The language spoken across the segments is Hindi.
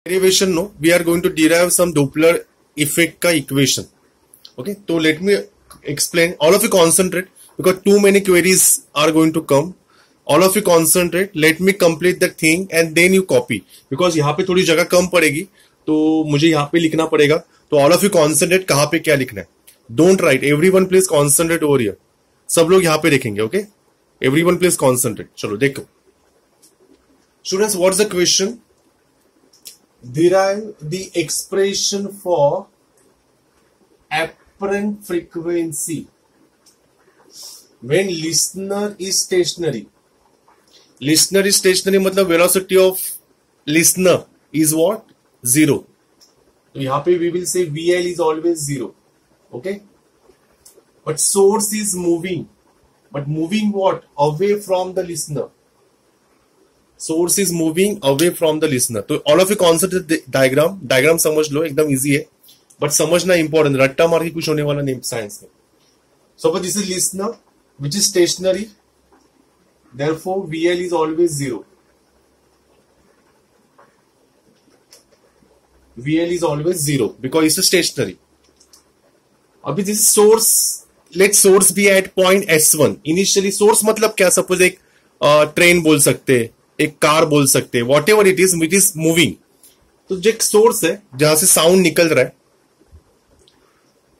derivation, no, we are going to derive some Doppler effect ka equation. Okay, so let me explain. All of you concentrate because too many queries are going to come. All of you concentrate. Let me complete the thing and then you copy because यहाँ पे थोड़ी जगह कम पड़ेगी तो मुझे यहाँ पे लिखना पड़ेगा. तो all of you concentrate कहाँ पे क्या लिखना है. Don't write. Everyone please concentrate over here. सब लोग यहाँ पे देखेंगे. Okay. Everyone please concentrate. चलो देखो. Students, what's the question? Derive the expression for apparent frequency when listener is stationary. Listener is stationary मतलब velocity of listener is what? 0. तो यहाँ पे we will say VL is always 0. Okay? But source is moving. But moving what? Away from the listener. Source is moving away from the listener. तो all of you consider the diagram. Diagram समझ लो एकदम easy है. But समझना important. रट्टा मार के कुछ होने वाला नहीं science में. So but this is listener which is stationary. Therefore VL is always 0. VL is always 0 because it's a stationary. अभी this source, let source be at point S1. Initially source मतलब क्या? Suppose एक ट्रेन बोल सकते हैं, एक कार बोल सकते हैं, what ever it is which is moving. तो जो एक सोर्स है जहां से साउंड निकल रहा है,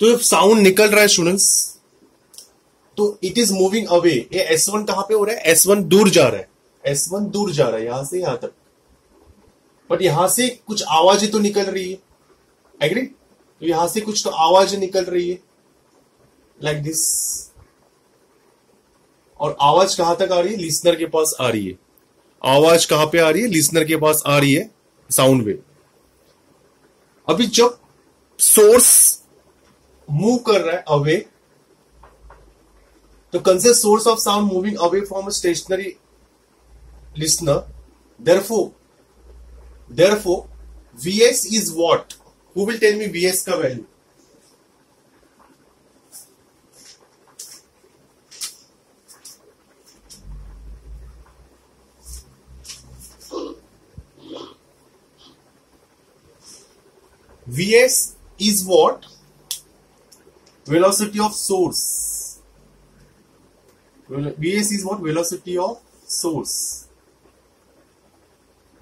तो साउंड निकल रहा है स्टूडेंट्स, तो इट इज मूविंग अवे. ये S1 कहां पे हो रहा है? S1 दूर जा रहा है. S1 दूर जा रहा है यहां से यहां तक. बट यहां से कुछ आवाजें तो निकल रही है. एग्री? तो यहां से कुछ तो आवाजें निकल रही है लाइक दिस. और आवाज कहां तक आ रही है? लिसनर के पास आ रही है. आवाज कहां पे आ रही है? लिसनर के पास आ रही है साउंड वेव. अभी जब सोर्स मूव कर रहा है अवे, तो consider source of sound moving away from a stationary listener. therefore VS is what? Who will tell me VS का value? VS is what? Velocity of source. VS is what? Velocity of source.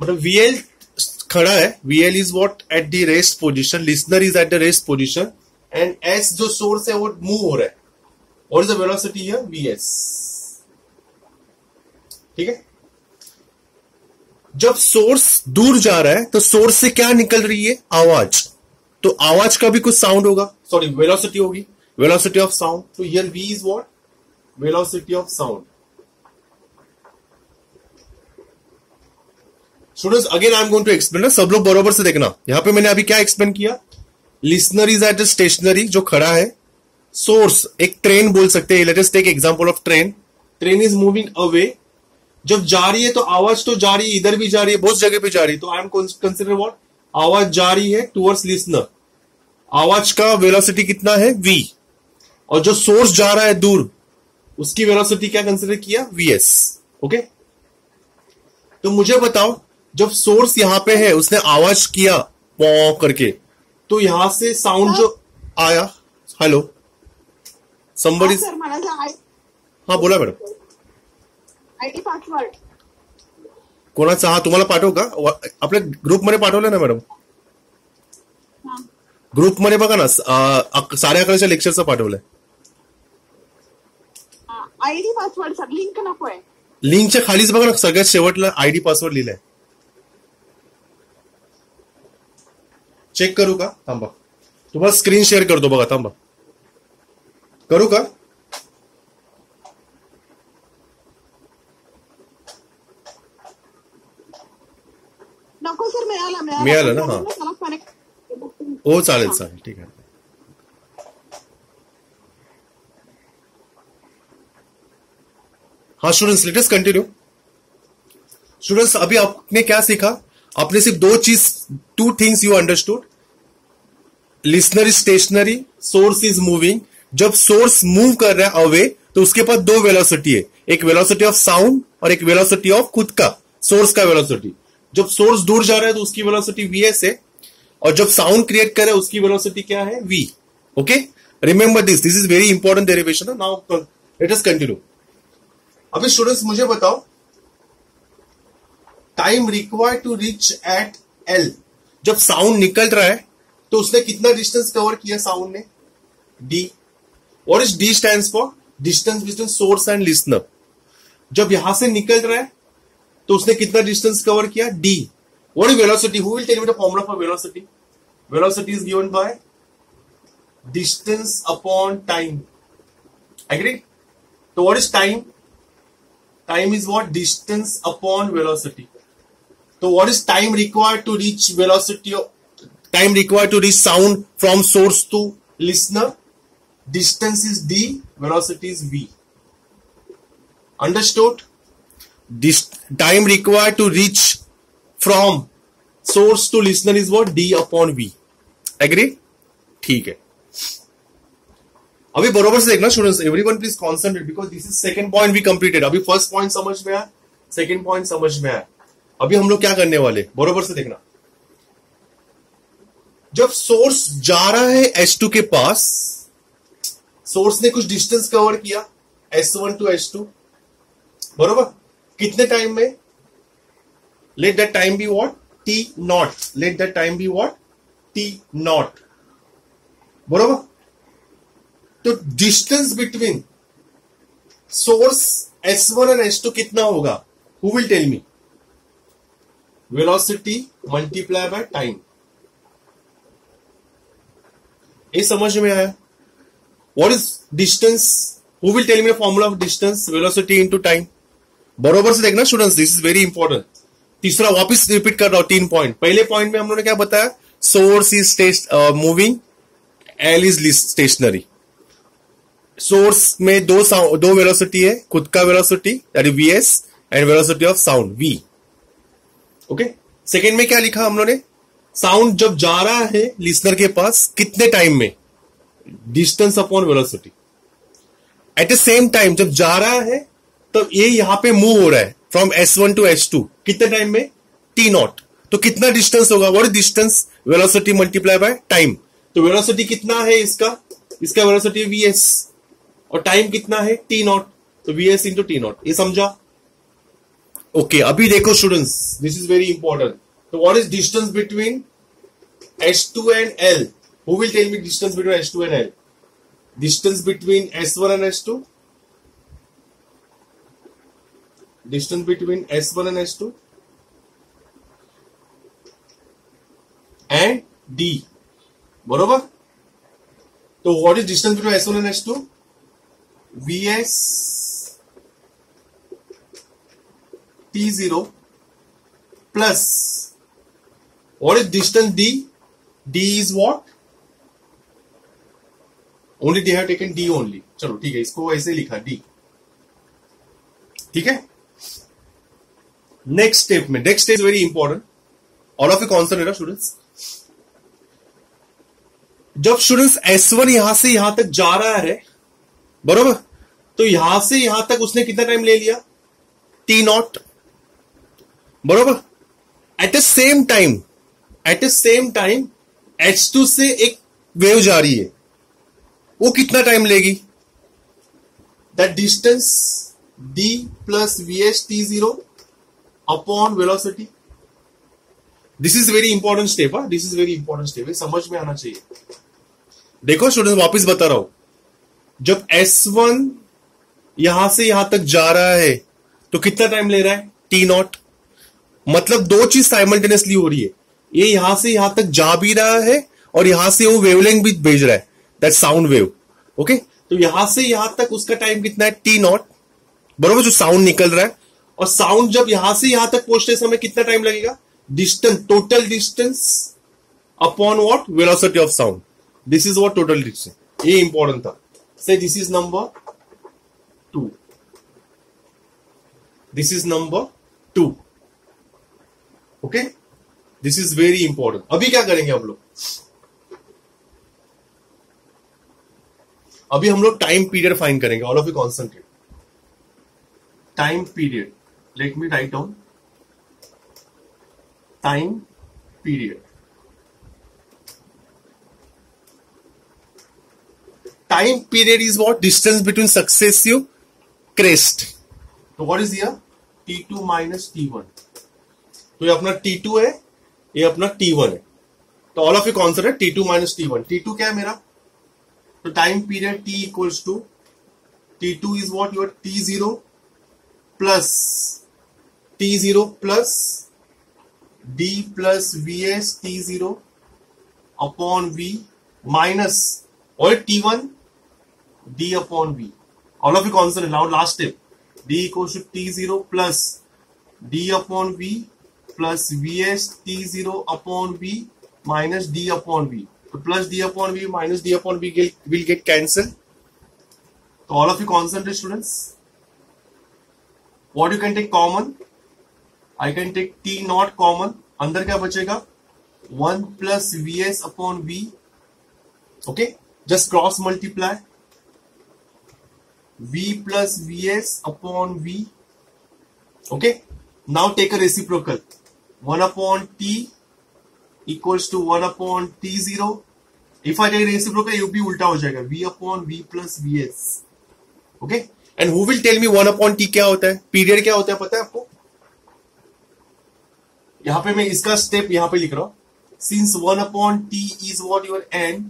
मतलब VL खड़ा है. VL is what? At the rest position. Listener is at the rest position. And S जो source है वो move हो रहा है. What is the velocity here? VS. ठीक है. जब सोर्स दूर जा रहा है तो सोर्स से क्या निकल रही है? आवाज. तो आवाज का भी कुछ साउंड होगा. सॉरी, वेलोसिटी होगी. Velocity of sound. तो here we is what? Velocity of sound. Students, again I am going to explain. सब लोग बरोबर से देखना. यहां पे मैंने अभी क्या एक्सप्लेन किया? Listener is at the stationary जो खड़ा है. सोर्स एक ट्रेन बोल सकते हैं. Let us take example of train. Train is moving away. जब जा रही है तो आवाज तो जा रही है, इधर भी जा रही है, बहुत जगह पे जा रही है. तो आई एम कंसिडर व्हाट? आवाज जा रही है टुवर्ड्स लिसनर. आवाज का वेलोसिटी कितना है? V. और जो सोर्स जा रहा है दूर, उसकी वेलोसिटी क्या कंसिडर किया? VS. ओके. तो मुझे बताओ, जब सोर्स यहां पे है, उसने आवाज किया पॉ करके, तो यहां से साउंड जो आया, हेलो समबडी. हाँ बोला मॅडम. आयडी पासवर्ड कोणाचा? हा तुम्हाला पाठवू का? आपल्या ग्रुपमध्ये पाठवलं ना मॅडम? ग्रुपमध्ये बघा ना, साऱ्या अकराच्या लेक्चरचं पाठवलंय. आयडी पासवर्ड सर, लिंक नकोय. लिंकच्या खालीच बघा ना, सगळ्यात शेवटला आयडी पासवर्ड लिहिलाय. चेक करू का? थांबा, तुम्हाला स्क्रीन शेअर करतो बघा. थांबा, करू का? नको सर, मिळालं ना? हा हो, चालेल चालेल, ठीक आहे. हाँ students, late us continue. Students, अभी आपने क्या सीखा? आपने सिर्फ two things you understood. Listener is stationary, source is moving. जब सोर्स मूव कर रहा है अवे, तो उसके पास दो वेलोसिटी है. एक वेलोसिटी ऑफ साउंड और एक वेलोसिटी ऑफ खुद का सोर्स का वेलोसिटी. जब सोर्स दूर जा रहा है तो उसकी वेलोसिटी वीएस है, और जब साउंड क्रिएट कर रहा है उसकी वेलोसिटी क्या है, V. Okay, remember this is very important derivation. Now let us continue. अभी स्टूडेंट्स मुझे बताओ, time required to reach at L. जब साउंड निकल रहा है तो उसने कितना डिस्टेंस कवर किया साउंड ने, D. What is D stands for, distance between source and listener. जब यहां से निकल रहा है तो उसने कितना डिस्टेंस कवर किया, D. What is velocity, who will tell me the formula for velocity. Velocity is given by distance upon time. Agree. तो what is time, time is what, distance upon velocity. तो what is time required to reach velocity of, time required to reach sound from source to listener? Distance is d, velocity is v. Understood? This time required to reach from source to listener is what, d upon v. Agree? ठीक है. अभी बरोबर से देखना students, everyone please concentrate because this is second point we completed. अभी फर्स्ट पॉइंट समझ में आया, सेकंड पॉइंट समझ में आया. अभी हम लोग क्या करने वाले, बरोबर से देखना. जब सोर्स जा रहा है S2 के पास, सोर्स ने कुछ डिस्टेंस कवर किया S1 टू S2, बरोबर. कितने टाइम में, let that time be what, T not. Let that time be what, T not, बरोबर. तो distance between source S1 and S2 कितना होगा, who will tell me. Velocity multiply by time. ये समझ में आया. What is distance, who will tell me the formula of distance, velocity into time. बरोबर से देखना students, this is very important. तीसरा वापस रिपीट कर रहा हूं, 3 पॉइंट. पहले पॉइंट में हम लोगों ने क्या बताया, source is moving, L is stationary. Source में दो वेलोसिटी है, खुद का velocity that is VS and velocity of sound V. Okay. Second में क्या लिखा हम लोगों ने, साउंड जब जा रहा है लिसनर के पास कितने टाइम में, distance upon velocity. At the same time जब जा रहा है तो ये यहां पे मूव हो रहा है फ्रॉम S1 टू S2, कितने टाइम में, T नॉट. तो कितना डिस्टेंस होगा, what is distance, velocity multiply by time. तो वेलोसिटी कितना है इसका वेलोसिटी वीएस, और टाइम कितना है, T नॉट. तो वीएस इंटू T नॉट. ये समझा. ओके. अभी देखो students, this is very important. तो what is distance between S2 and L, who will tell me distance between S2 and L. Distance between S1 and S2, distance between S1 and S2 and D, बरोबर. तो what is distance between S1 and S2, VS T0 plus what is distance D? D is what? Only they have taken D only. चलो ठीक है, इसको ऐसे लिखा D. ठीक है. नेक्स्ट स्टेप में, next step very important. All of you concentrate students. जब स्टूडेंट्स S1 यहां से यहां तक जा रहा है, बरोबर, तो यहां से यहां तक उसने कितना टाइम ले लिया, T नॉट, बरोबर. At the same time H2 से एक वेव जा रही है, वो कितना टाइम लेगी, that distance D plus VS T0 upon velocity. This is very important step. This is very important step, समझ में आना चाहिए. देखो स्टूडेंट्स, वापस बता रहा हूं, जब S1 यहां से यहां तक जा रहा है तो कितना टाइम ले रहा है, T नॉट. मतलब दो चीज साइमल्टेनियसली हो रही है, ये यहां से यहां तक जा भी रहा है और यहां से वो वेवलेंथ भी भेज रहा है, दैट साउंड वेव. ओके. तो यहां से यहां तक उसका टाइम कितना है, T नॉट, बरोबर, जो साउंड निकल रहा है. और साउंड जब यहां से यहां तक पहुंचते समय कितना टाइम लगेगा, distance, total distance upon what, velocity of sound. This is what total distance. ये इंपॉर्टेंट था. से this is number 2. This is number 2. Okay. This is very important. अभी क्या करेंगे हम लोग, अभी हम लोग टाइम पीरियड फाइंड करेंगे. All of you concentrate. Time period, let me write down. Time period. Time period is what? Distance between successive crest. तो what is here? T2 minus T1. तो ये अपना T2 है, ये अपना T1 है. तो ऑल ऑफ यू कौन सा है? T2 minus T1. T2 क्या है मेरा? तो time period T equals to T2 is what? Your T0 plus D plus VS T0 upon V minus और T1 D upon V. All of you constant. Now last step. D equals to T0 plus D upon V plus VS T0 upon V minus D upon V. तो plus D upon V minus D upon V will get cancelled. So all of you concentrate students. What you can take common? I can take T not common. अंदर क्या बचेगा? 1 plus VS upon V. Okay? Just cross multiply. V plus VS upon V. Okay? Now take a reciprocal. 1 upon T equals to 1 upon T0. If I take reciprocal, ये भी उल्टा हो जाएगा. V upon V plus VS. Okay? And who will tell me 1 upon T क्या होता है? पीरियड क्या होता है पता है आपको? यहां पे मैं इसका स्टेप यहां पे लिख रहा हूं. Since 1 upon T is what your N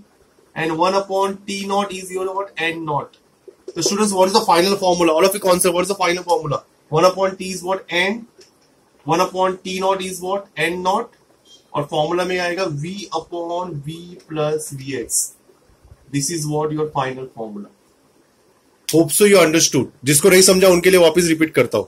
and 1 upon T naught is your what? N naught. So students, what is the final formula? All of you concept, what is the final formula? 1 upon T is what? N. 1 upon T naught is what? N naught. और फॉर्मूला में आएगा V upon V plus Vx. This is what your final formula. Hope so you understood. जिसको नहीं समझा उनके लिए वापस रिपीट करता हूं.